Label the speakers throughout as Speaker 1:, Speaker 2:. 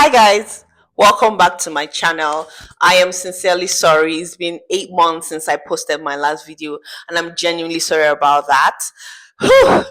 Speaker 1: Hi guys, welcome back to my channel. I am sincerely sorry. It's been 8 months since I posted my last video, and I'm genuinely sorry about that. Whew.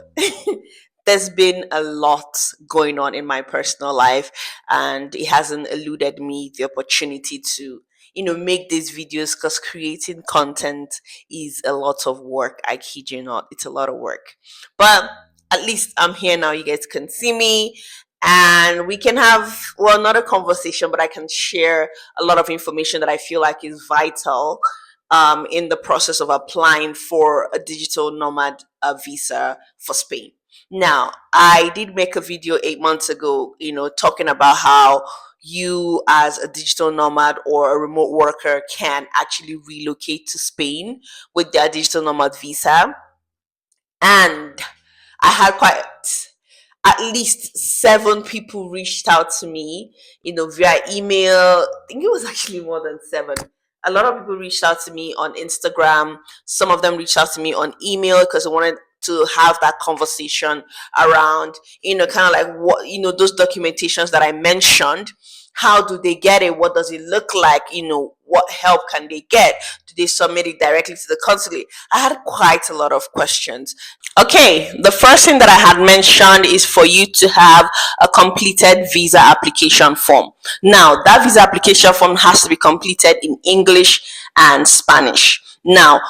Speaker 1: There's been a lot going on in my personal life, and it hasn't eluded me the opportunity to make these videos because creating content is a lot of work. I kid you not, it's a lot of work. But at least I'm here now. You guys can see me, and we can have, well, not a conversation, but I can share a lot of information that I feel like is vital in the process of applying for a digital nomad visa for Spain. Now, I did make a video 8 months ago, talking about how you as a digital nomad or a remote worker can actually relocate to Spain with their digital nomad visa. And I had quite at least 7 people reached out to me, via email. I think it was actually more than 7. A lot of people reached out to me on Instagram. Some of them reached out to me on email because they wanted to have that conversation around, kind of like what, those documentations that I mentioned. How do they get it? What does it look like? What help can they get? Do they submit it directly to the consulate? I had quite a lot of questions. Okay, the first thing that I had mentioned is for you to have a completed visa application form. Now, that visa application form has to be completed in English and Spanish. Now,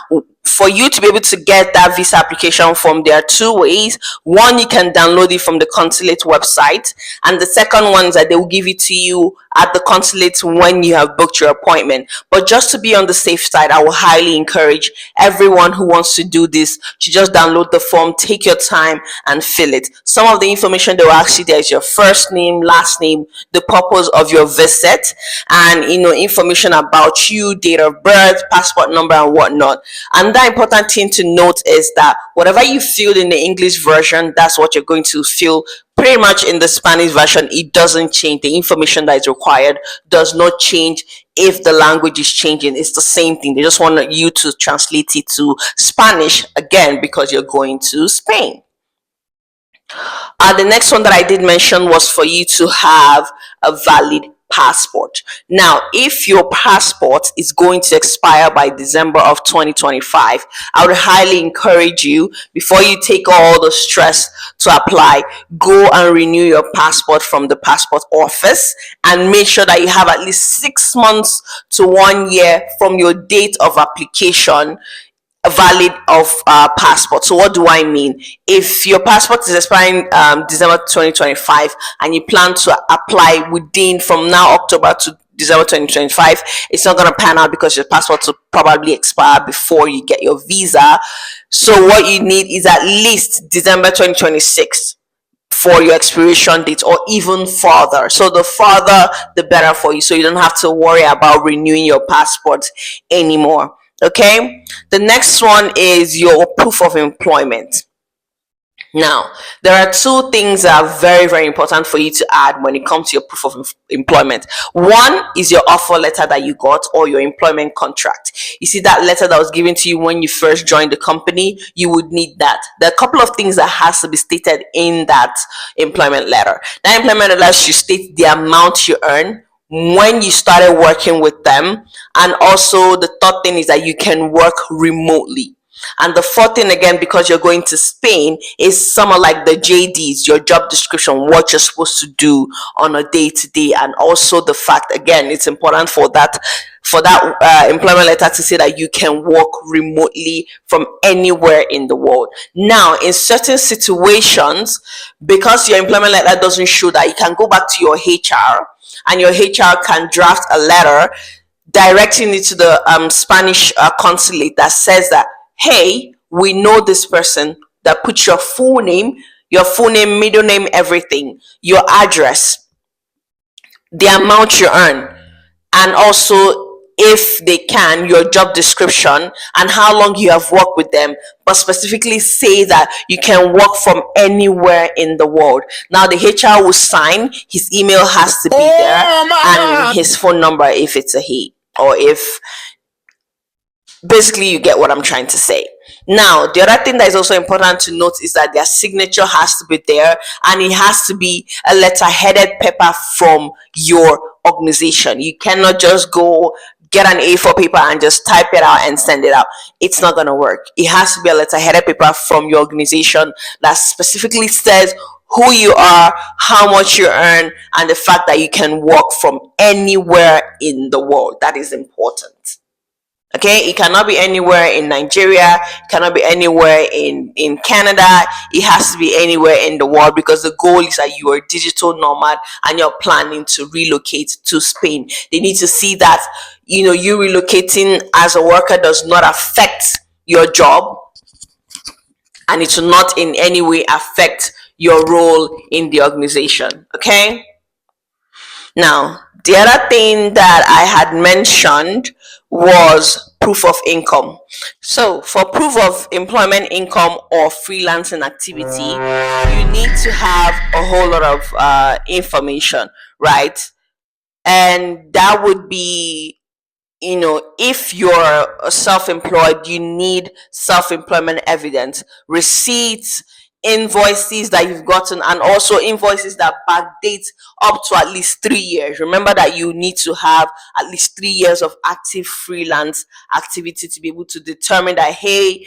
Speaker 1: for you to be able to get that visa application form, there are 2 ways. One, you can download it from the consulate website, and the second one is that they will give it to you at the consulate when you have booked your appointment. But just to be on the safe side, I will highly encourage everyone who wants to do this to just download the form, take your time and fill it. Some of the information they will ask you there is your first name, last name, the purpose of your visit, and information about you, date of birth, passport number and whatnot. And that important thing to note is that whatever you fill in the English version, that's what you're going to fill pretty much in the Spanish version. It doesn't change. The information that is required does not change if the language is changing. It's the same thing. They just want you to translate it to Spanish, again, because you're going to Spain. The next one that I did mention was for you to have a valid passport. Now, if your passport is going to expire by December of 2025, I would highly encourage you, before you take all the stress to apply, go and renew your passport from the passport office, and make sure that you have at least 6 months to 1 year from your date of application valid of passport. So what do I mean? If your passport is expiring December 2025 and you plan to apply within from now October to December 2025, it's not going to pan out because your passport will probably expire before you get your visa. So what you need is at least December 2026 for your expiration date, or even further. So the further the better for you, so you don't have to worry about renewing your passport anymore. Okay, the next one is your proof of employment. Now, there are 2 things that are very, very important for you to add when it comes to your proof of employment. One is your offer letter that you got, or your employment contract. You see that letter that was given to you when you first joined the company, you would need that. There are a couple of things that has to be stated in that employment letter. That employment letter should state the amount you earn, when you started working with them, and also the third thing is that you can work remotely. And the fourth thing, again, because you're going to Spain, is some of like the JDs, your job description, what you're supposed to do on a day-to-day, and also the fact, again, it's important for that employment letter to say that you can work remotely from anywhere in the world. Now, in certain situations, because your employment letter doesn't show that, you can go back to your HR, and your HR can draft a letter directing it to the Spanish consulate that says that, hey, we know this person, that puts your full name, middle name, everything, your address, the amount you earn, and also, if they can, your job description and how long you have worked with them, but specifically say that you can work from anywhere in the world. Now, the HR will sign, his email has to be there, and his phone number if it's a he, or if, basically, you get what I'm trying to say. Now, the other thing that is also important to note is that their signature has to be there, and it has to be a letter-headed paper from your organization. You cannot just go get an A4 paper and just type it out and send it out. It's not going to work. It has to be a letter-headed paper from your organization that specifically says who you are, how much you earn, and the fact that you can work from anywhere in the world. That is important. Okay, it cannot be anywhere in Nigeria, it cannot be anywhere in Canada. It has to be anywhere in the world, because the goal is that you are a digital nomad and you're planning to relocate to Spain. They need to see that, you relocating as a worker does not affect your job, and it will not in any way affect your role in the organization. Okay, now, the other thing that I had mentioned was proof of income. So, for proof of employment income or freelancing activity, you need to have a whole lot of information, right? And that would be, if you're self-employed, you need self-employment evidence, receipts, invoices that you've gotten, and also invoices that backdate up to at least 3 years. Remember that you need to have at least 3 years of active freelance activity to be able to determine that, hey,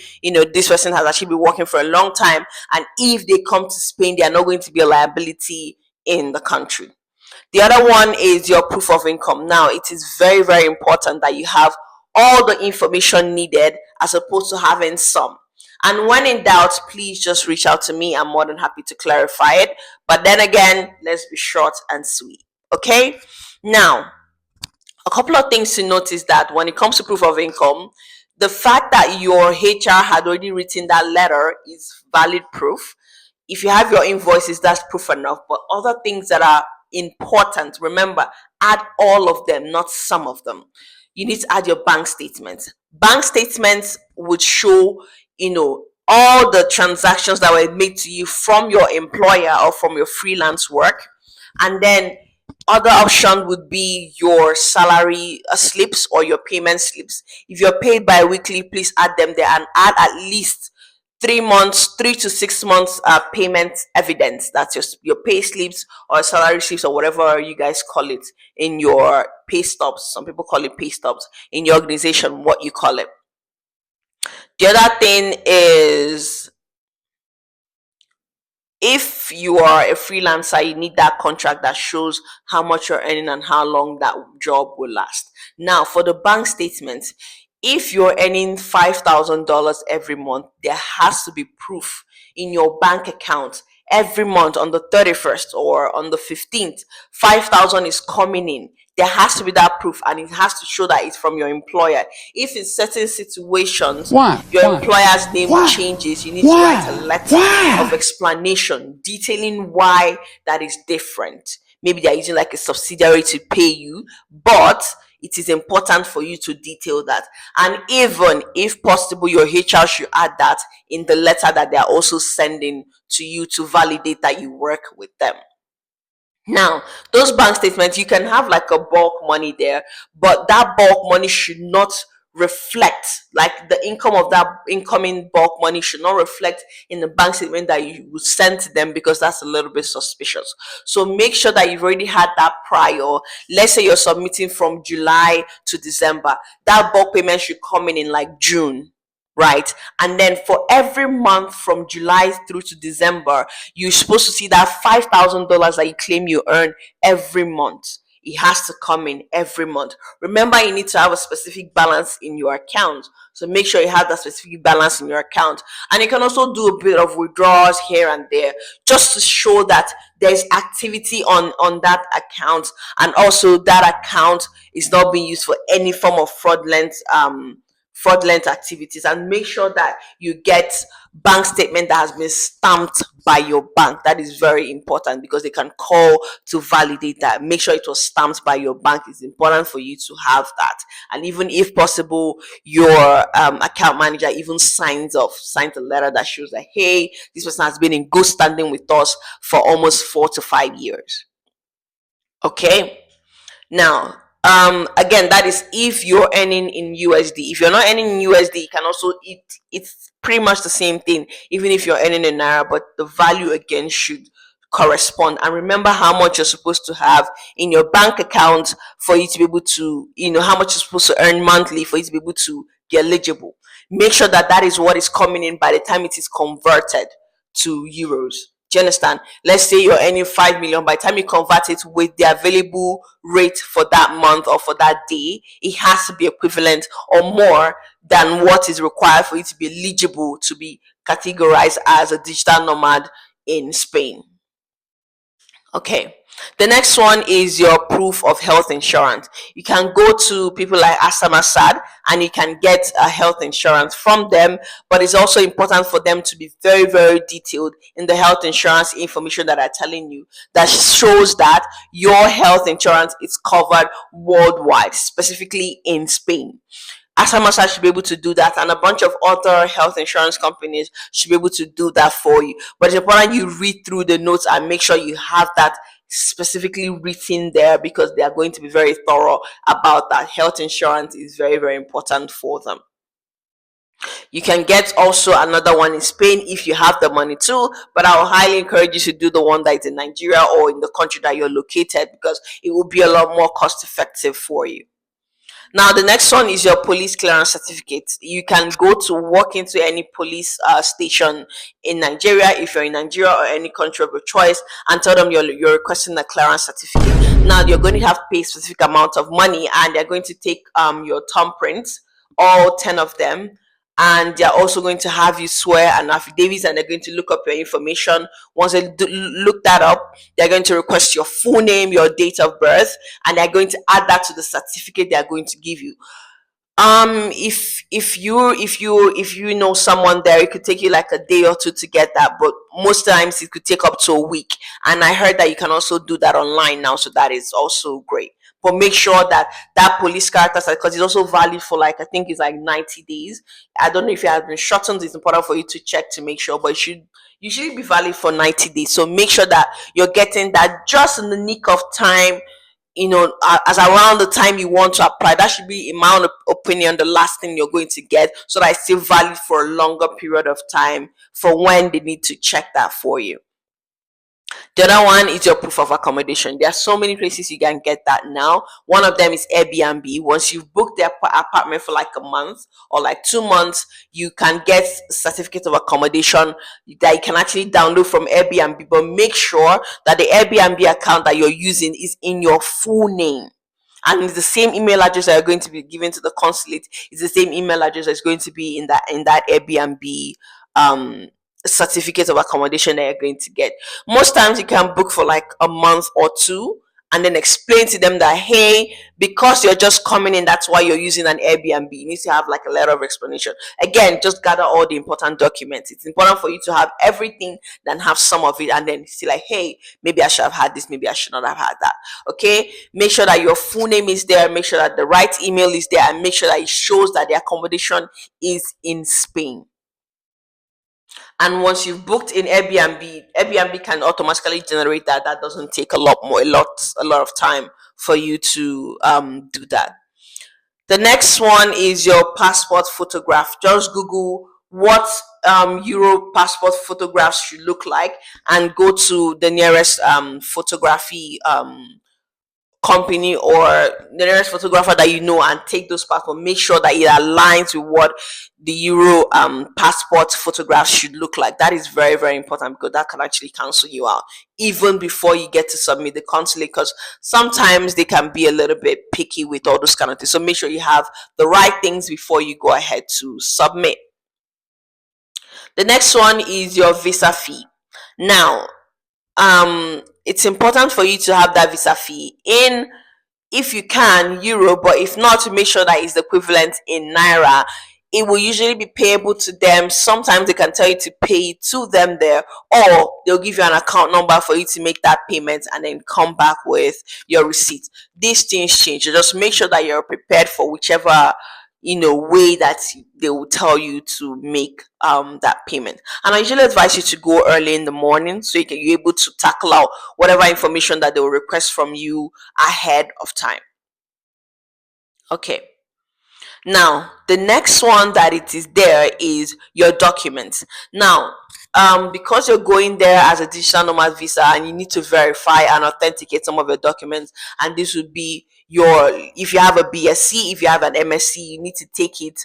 Speaker 1: this person has actually been working for a long time, and if they come to Spain, they are not going to be a liability in the country. The other one is your proof of income. Now, it is very, very important that you have all the information needed as opposed to having some. And when in doubt, please just reach out to me. I'm more than happy to clarify it. But then again, let's be short and sweet. Okay? Now, a couple of things to notice that when it comes to proof of income, the fact that your HR had already written that letter is valid proof. If you have your invoices, that's proof enough. But other things that are important, remember, add all of them, not some of them. You need to add your bank statements. Bank statements would show, all the transactions that were made to you from your employer or from your freelance work. And then other option would be your salary slips or your payment slips. If you're paid bi-weekly, please add them there, and add at least 3 months, 3 to 6 months payment evidence. That's your pay slips or salary slips or whatever you guys call it in your pay stubs. Some people call it pay stubs in your organization, what you call it. The other thing is, if you are a freelancer, you need that contract that shows how much you're earning and how long that job will last. Now, for the bank statement, if you're earning $5,000 every month, there has to be proof in your bank account every month on the 31st or on the 15th. 5,000 is coming in. There has to be that proof, and it has to show that it's from your employer. If in certain situations your employer's name changes, you need to write a letter of explanation detailing why that is different. Maybe they're using like a subsidiary to pay you, but it is important for you to detail that. And even if possible, your HR should add that in the letter that they are also sending to you to validate that you work with them. Now, those bank statements, you can have like a bulk money there, but that bulk money should not reflect, like the income of that incoming bulk money should not reflect in the bank statement that you will send to them, because that's a little bit suspicious. So make sure that you've already had that prior. Let's say you're submitting from July to December, that bulk payment should come in like June, right? And then for every month from July through to December, you're supposed to see that $5,000 that you claim you earn every month. It has to come in every month. Remember, you need to have a specific balance in your account. So make sure you have that specific balance in your account. And you can also do a bit of withdrawals here and there, just to show that there's activity on that account. And also that account is not being used for any form of fraudulent activities. And make sure that you get bank statement that has been stamped by your bank. That is very important, because they can call to validate that. Make sure it was stamped by your bank. It's important for you to have that. And even if possible, your account manager even signs a letter that shows that, hey, this person has been in good standing with us for almost 4 to 5 years. Okay. Now, Again, that is if you're earning in USD. If you're not earning in USD, you can also it's pretty much the same thing, even if you're earning in Naira, but the value again should correspond. And remember how much you're supposed to have in your bank account for you to be able to, how much you're supposed to earn monthly for you to be able to be eligible. Make sure that that is what is coming in by the time it is converted to euros. Do you understand? Let's say you're earning 5 million. By the time you convert it with the available rate for that month or for that day, it has to be equivalent or more than what is required for you to be eligible to be categorized as a digital nomad in Spain. Okay. The next one is your proof of health insurance. You can go to people like Asamasad and you can get a health insurance from them, but it's also important for them to be very, very detailed in the health insurance information that I'm telling you that shows that your health insurance is covered worldwide, specifically in Spain. Asamasa should be able to do that, and a bunch of other health insurance companies should be able to do that for you. But it's important you read through the notes and make sure you have that specifically written there, because they are going to be very thorough about that. Health insurance is very, very important for them. You can get also another one in Spain if you have the money too, but I will highly encourage you to do the one that is in Nigeria or in the country that you're located, because it will be a lot more cost effective for you. Now, the next one is your police clearance certificate. You can go to walk into any police station in Nigeria, if you're in Nigeria or any country of your choice, and tell them you're requesting a clearance certificate. Now, you're going to have to pay a specific amount of money, and they're going to take your thumbprints, all 10 of them, and they're also going to have you swear an affidavit, and they're going to look up your information. Once they look that up, they're going to request your full name, your date of birth, and they're going to add that to the certificate they're going to give you. If you know someone there, it could take you like a day or two to get that, but most times it could take up to a week. And I heard that you can also do that online now, so that is also great. But make sure that that police character, because it's also valid for, like, I think it's like 90 days. I don't know if it has been shortened. It's important for you to check to make sure, but it should usually be valid for 90 days. So make sure that you're getting that just in the nick of time, as around the time you want to apply. That should be, in my own opinion, the last thing you're going to get, so that it's still valid for a longer period of time for when they need to check that for you. The other one is your proof of accommodation. There are so many places you can get that now. One of them is Airbnb. Once you've booked the apartment for like a month or like 2 months, you can get certificate of accommodation that you can actually download from Airbnb. But make sure that the Airbnb account that you're using is in your full name. And it's the same email address that you're going to be given to the consulate. It's the same email address that's going to be in that Airbnb um certificate of accommodation that you're going to get. Most times you can book for like a month or two, and then explain to them that, hey, because you're just coming in, that's why you're using an Airbnb. You need to have like a letter of explanation. Again, just gather all the important documents. It's important for you to have everything, then have some of it, and then see like, hey, maybe I should have had this, maybe I should not have had that. Okay, make sure that your full name is there, make sure that the right email is there, and make sure that it shows that the accommodation is in Spain. And once you've booked in Airbnb can automatically generate that. That doesn't take a lot of time for you to do that. The next one is your passport photograph. Just Google what Euro passport photographs should look like, and go to the nearest photography company or the nearest photographer that you know, and take those passports. Make sure that it aligns with what the Euro passport photographs should look like. That is very, very important, because that can actually cancel you out even before you get to submit the consulate, because sometimes they can be a little bit picky with all those kind of things. So make sure you have the right things before you go ahead to submit. The next one is your visa fee. Now, it's important for you to have that visa fee in, if you can, euro, but if not, to make sure that it's equivalent in naira. It will usually be payable to them. Sometimes they can tell you to pay to them there, or they'll give you an account number for you to make that payment and then come back with your receipt. These things change, so just make sure that you're prepared for whichever way that they will tell you to make that payment. And I usually advise you to go early in the morning, so you're able to tackle out whatever information that they will request from you ahead of time. Okay. Now, the next one that it is there is your documents. Now, because you're going there as a digital nomad visa and you need to verify and authenticate some of your documents, and this would be your, if you have a BSc, if you have an MSc, you need to take it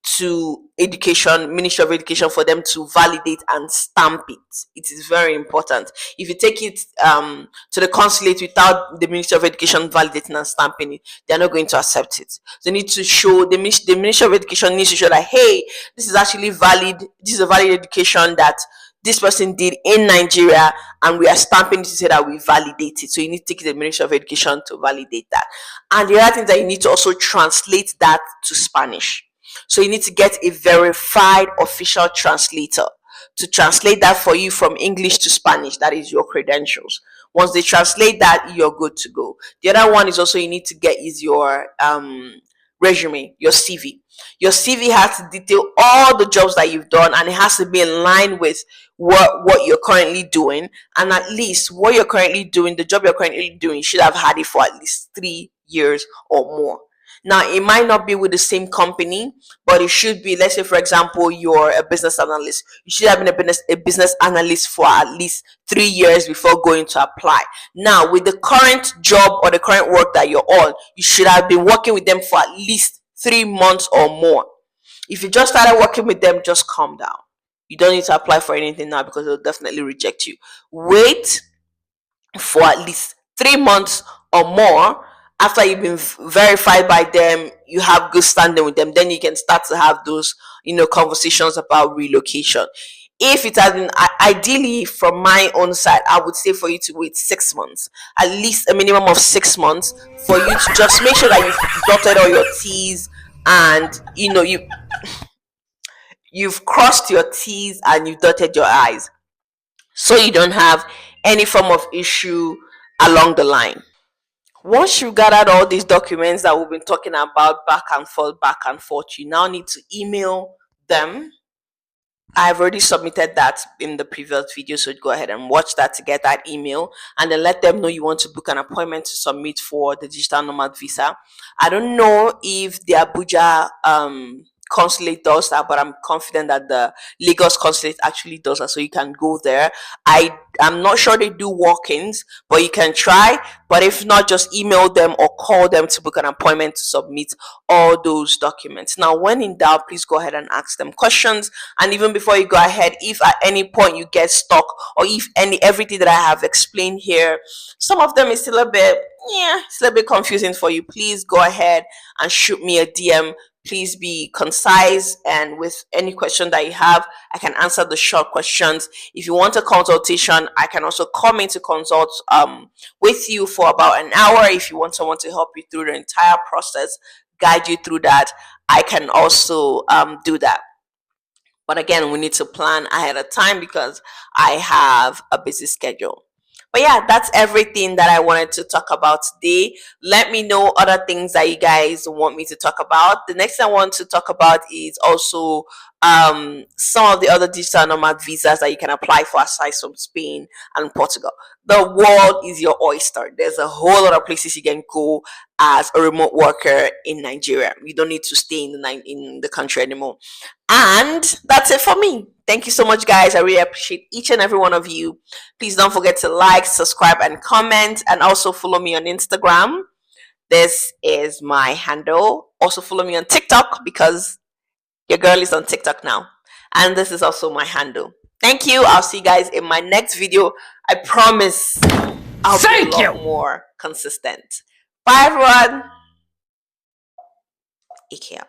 Speaker 1: to education, Ministry of Education, for them to validate and stamp it. It is very important. If you take it to the consulate without the Ministry of Education validating and stamping it, they're not going to accept it. They need to show, the Ministry of Education needs to show that, hey, this is actually valid, this is a valid education that this person did in Nigeria, and we are stamping it to say that we validate it. So you need to take the Ministry of Education to validate that. And the other thing is that you need to also translate that to Spanish. So you need to get a verified official translator to translate that for you from English to Spanish. That is your credentials. Once they translate that, you're good to go. The other one is also you need to get is your resume, your CV. Your CV has to detail all the jobs that you've done, and it has to be in line with what you're currently doing. And at least what you're currently doing, the job you're currently doing, you should have had it for at least 3 years or more. Now, it might not be with the same company, but it should be, let's say, for example, you're a business analyst. You should have been a business analyst for at least 3 years before going to apply. Now, with the current job or the current work that you're on, you should have been working with them for at least 3 months or more. If you just started working with them, just calm down. You don't need to apply for anything now because they'll definitely reject you. Wait for at least 3 months or more. After you've been verified by them, you have good standing with them, then you can start to have those conversations about relocation. If it has been, ideally from my own side, I would say for you to wait 6 months, at least a minimum of 6 months, for you to just make sure that you've dotted all your T's, and you've crossed your T's and you've dotted your I's, so you don't have any form of issue along the line. Once you gathered all these documents that we've been talking about back and forth, you now need to email them. I've already submitted that in the previous video, so go ahead and watch that to get that email, and then let them know you want to book an appointment to submit for the digital nomad visa. I don't know if the Abuja consulate does that, but I'm confident that the Lagos consulate actually does that, so you can go there. I'm not sure they do walk-ins, but you can try. But if not, just email them or call them to book an appointment to submit all those documents. Now, when in doubt, please go ahead and ask them questions. And even before you go ahead, if at any point you get stuck, or if everything that I have explained here, some of them is still a bit, it's a little bit confusing for you, please go ahead and shoot me a DM. Please be concise, and with any question that you have, I can answer the short questions. If you want a consultation, I can also come in to consult with you for about an hour. If you want someone to help you through the entire process, guide you through that, I can also do that. But again, we need to plan ahead of time because I have a busy schedule. But yeah, that's everything that I wanted to talk about today. Let me know other things that you guys want me to talk about. The next thing I want to talk about is also some of the other digital nomad visas that you can apply for aside from Spain and Portugal. The world is your oyster. There's a whole lot of places you can go as a remote worker in Nigeria. You don't need to stay in the country anymore. And that's it for me. Thank you so much, guys. I really appreciate each and every one of you. Please don't forget to like, subscribe, and comment, and also follow me on Instagram. This is my handle. Also follow me on TikTok because your girl is on TikTok now. And this is also my handle. Thank you. I'll see you guys in my next video. I promise I'll be a lot more consistent. Bye, everyone. Take care.